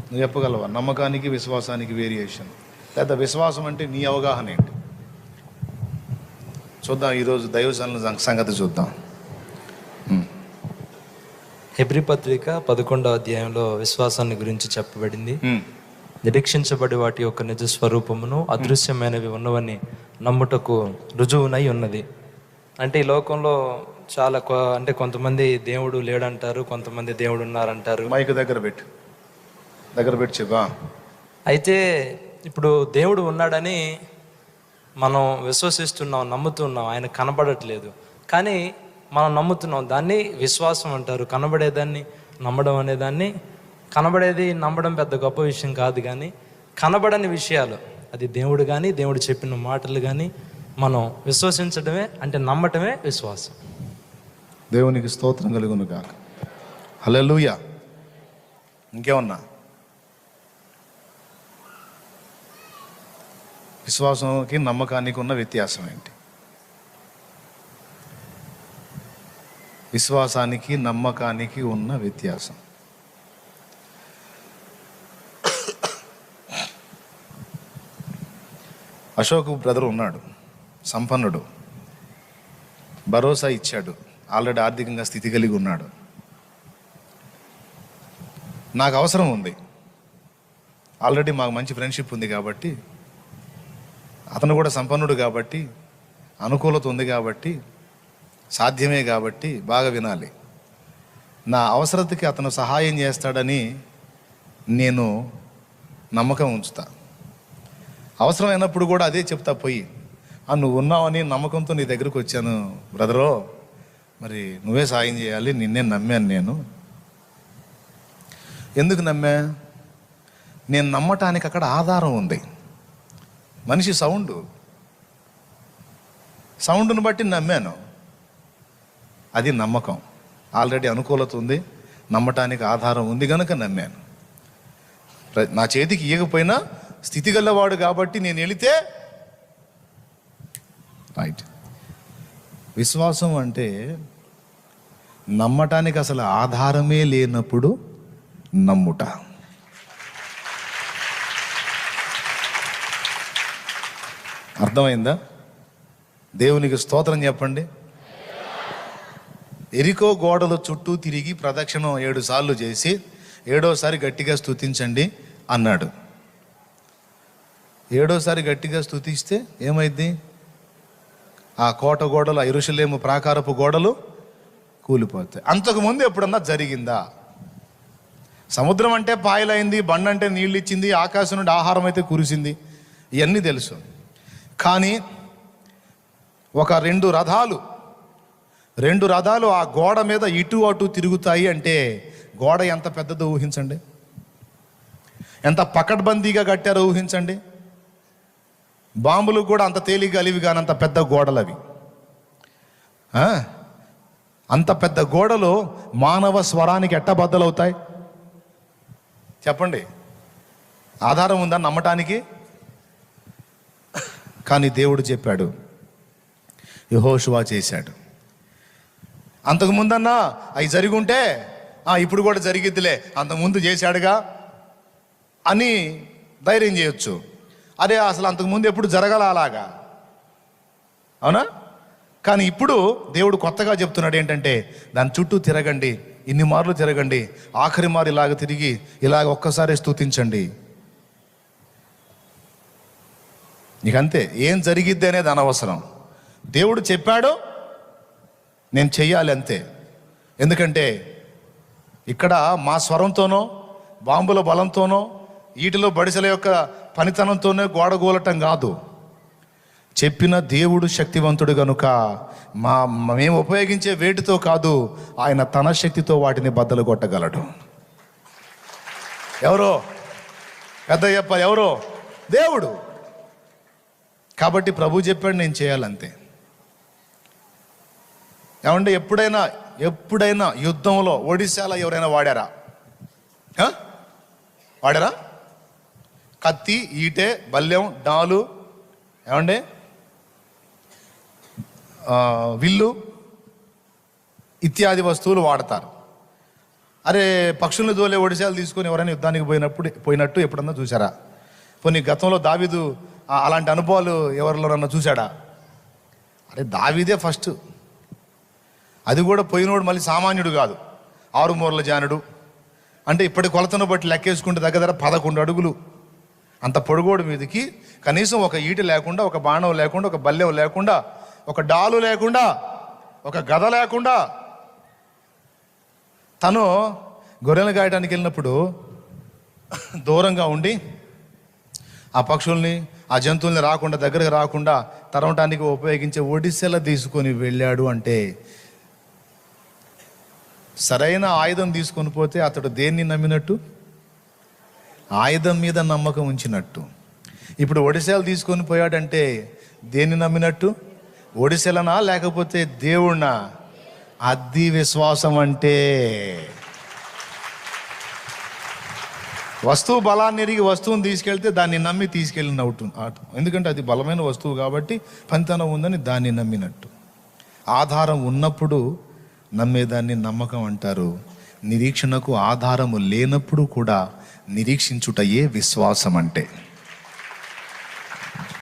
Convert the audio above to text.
నువ్వు చెప్పగలవా నమ్మకానికి విశ్వాసానికి వేరియేషన్? లేదా విశ్వాసం అంటే నీ అవగాహన ఏంటి? చూద్దాం ఈరోజు దైవజనుల సంగతి చూద్దాం. హెబ్రీ పత్రిక 11వ అధ్యాయంలో విశ్వాసాన్ని గురించి చెప్పబడింది. నిరీక్షించబడి వాటి యొక్క నిజ స్వరూపమును అదృశ్యమైనవి ఉన్నవని నమ్ముటకు రుజువునై ఉన్నది. అంటే ఈ లోకంలో చాలా అంటే కొంతమంది దేవుడు లేడంటారు, కొంతమంది దేవుడు ఉన్నారంటారు. మైక్ దగ్గర పెట్టి చెప్పా. అయితే ఇప్పుడు దేవుడు ఉన్నాడని మనం విశ్వసిస్తున్నాం, నమ్ముతున్నాం. ఆయన కనబడట్లేదు, కానీ మనం నమ్ముతున్నాం. దాన్ని విశ్వాసం అంటారు. కనబడేదాన్ని నమ్మడం అనేదాన్ని. కనబడేది నమ్మడం పెద్ద గొప్ప విషయం కాదు, కానీ కనబడని విషయాలు, అది దేవుడు కానీ దేవుడు చెప్పిన మాటలు కానీ మనం విశ్వసించడమే, అంటే నమ్మటమే విశ్వాసం. దేవునికి స్తోత్రం కలుగును గాక. హల్లెలూయా. ఇంకేమన్నా? విశ్వాసానికి నమ్మకానికి ఉన్న వ్యత్యాసం ఏంటి? విశ్వాసానికి నమ్మకానికి ఉన్న వ్యత్యాసం. అశోక్ బ్రదర్ ఉన్నాడు, సంపన్నుడు, భరోసా ఇచ్చాడు, ఆల్రెడీ ఆర్థికంగా స్థితి కలిగి ఉన్నాడు. నాకు అవసరం ఉంది, ఆల్రెడీ మాకు మంచి ఫ్రెండ్షిప్ ఉంది కాబట్టి, అతను కూడా సంపన్నుడు కాబట్టి, అనుకూలత ఉంది కాబట్టి, సాధ్యమే కాబట్టి బాగా వినాలి. నా అవసరతకి అతను సహాయం చేస్తాడని నేను నమ్మకం ఉంచుతా. అవసరమైనప్పుడు కూడా అదే చెప్తా పోయి, నువ్వు ఉన్నావని నమ్మకంతో నీ దగ్గరకు వచ్చాను బ్రదరో, మరి నువ్వే సాయం చేయాలి, నిన్నే నమ్మాను. నేను ఎందుకు నమ్మా? నేను నమ్మటానికి అక్కడ ఆధారం ఉంది. మనిషి సౌండ్ను బట్టి నమ్మాను, అది నమ్మకం. ఆల్రెడీ అనుకూలత ఉంది, నమ్మటానికి ఆధారం ఉంది కనుక నమ్మాను. నా చేతికి ఇయ్యకపోయినా స్థితి గలవాడు కాబట్టి నేను వెళితే రైట్. విశ్వాసం అంటే నమ్మటానికి అసలు ఆధారమే లేనప్పుడు నమ్ముట. అర్థమైందా? దేవునికి స్తోత్రం చెప్పండి. ఎరికో గోడల చుట్టూ తిరిగి ప్రదక్షిణం 7 సార్లు చేసి 7వసారి గట్టిగా స్తుతించండి అన్నాడు. 7వసారి గట్టిగా స్తుతిస్తే ఏమైంది? ఆ కోట గోడలు, యెరూషలేము ప్రాకారపు గోడలు కూలిపోతాయి. అంతకుముందు ఎప్పుడన్నా జరిగిందా? సముద్రం అంటే పాయలైంది, బండ అంటే నీళ్ళు ఇచ్చింది, ఆకాశం నుండి ఆహారం అయితే కురిసింది, ఇవన్నీ తెలుసు. కానీ ఒక 2 రథాలు ఆ గోడ మీద ఇటు అటు తిరుగుతాయి అంటే గోడ ఎంత పెద్దదో ఊహించండి, ఎంత పకడ్బందీగా కట్టారో ఊహించండి. బాంబులు కూడా అంత తేలిగ్గా అలివి కానంత పెద్ద గోడలు అవి. అంత పెద్ద గోడలు మానవ స్వరానికి ఎట్ట బద్దలవుతాయి చెప్పండి? ఆధారం ఉందా నమ్మటానికి? కానీ దేవుడు చెప్పాడు, యెహోషువ చేశాడు. అంతకుముందన్నా అవి జరిగి ఉంటే ఇప్పుడు కూడా జరిగిద్దిలే, అంతకుముందు చేశాడుగా అని ధైర్యం చేయొచ్చు. అదే అసలు అంతకుముందు ఎప్పుడు జరగాల అలాగా, అవునా? కానీ ఇప్పుడు దేవుడు కొత్తగా చెప్తున్నాడు ఏంటంటే, దాని చుట్టూ తిరగండి, ఇన్ని మార్లు తిరగండి, ఆఖరి మారు ఇలాగ తిరిగి ఇలాగ ఒక్కసారి స్తుతించండి. నీకంతే, ఏం జరిగిద్ది అనేది అనవసరం. దేవుడు చెప్పాడు, నేను చెయ్యాలి అంతే. ఎందుకంటే ఇక్కడ మా స్వరంతోనో, బాంబుల బలంతోనో, వీటిలో బడిసెల యొక్క పనితనంతోనే గోడ గోలటం కాదు. చెప్పిన దేవుడు శక్తివంతుడు కనుక మేము ఉపయోగించే వేటితో కాదు, ఆయన తన శక్తితో వాటిని బద్దలు కొట్టగలడు. ఎవరో పెద్ద చెప్పాలి, ఎవరో దేవుడు. కాబట్టి ప్రభు చెప్పాడు, నేను చేయాలంతే. ఏమంటే ఎప్పుడైనా యుద్ధంలో ఒడిశాలో ఎవరైనా వాడారా? కత్తి, ఈటె, బల్లెం, డాలు, ఏమండి విల్లు ఇత్యాది వస్తువులు వాడతారు. అరే పక్షుల్ని దోలే ఒడిశాలు తీసుకొని ఎవరైనా యుద్ధానికి పోయినట్టు ఎప్పుడన్నా చూసారా? పోనీ గతంలో దావీదు అలాంటి అనుభవాలు ఎవరిలోనన్నా చూశాడా? అరే దావీదే ఫస్ట్. అది కూడా పోయినోడు మళ్ళీ సామాన్యుడు కాదు, 6 మూరల జానుడు. అంటే ఇప్పటి కొలతను బట్టి లెక్కేసుకుంటే దగ్గర 11 అడుగులు అంత పొడుగోడు మీదకి కనీసం ఒక ఈట లేకుండా, ఒక బాణం లేకుండా, ఒక బల్లెం లేకుండా, ఒక డాలు లేకుండా, ఒక గద లేకుండా తను గొర్రెలు గాయడానికి వెళ్ళినప్పుడు దూరంగా ఉండి ఆ పక్షుల్ని, ఆ జంతువుల్ని రాకుండా, దగ్గరకు రాకుండా తరవటానికి ఉపయోగించే ఒడిసెల తీసుకొని వెళ్ళాడు. అంటే సరైన ఆయుధం తీసుకొని పోతే అతడు దేన్ని నమ్మినట్టు? ఆయుధం మీద నమ్మకం ఉంచినట్టు. ఇప్పుడు ఒడిసెలు తీసుకొని పోయాడంటే దేన్ని నమ్మినట్టు? ఒడిసెలనా లేకపోతే దేవుణ్ణా? అది విశ్వాసం అంటే. వస్తువు బలాన్ని ఎరిగి వస్తువుని తీసుకెళ్తే దాన్ని నమ్మి తీసుకెళ్ళినట్టు. ఎందుకంటే అది బలమైన వస్తువు కాబట్టి పనితనం ఉందని దాన్ని నమ్మినట్టు. ఆధారం ఉన్నప్పుడు నమ్మేదాన్ని నమ్మకం అంటారు. నిరీక్షణకు ఆధారము లేనప్పుడు కూడా నిరీక్షించుటయే విశ్వాసం అంటే.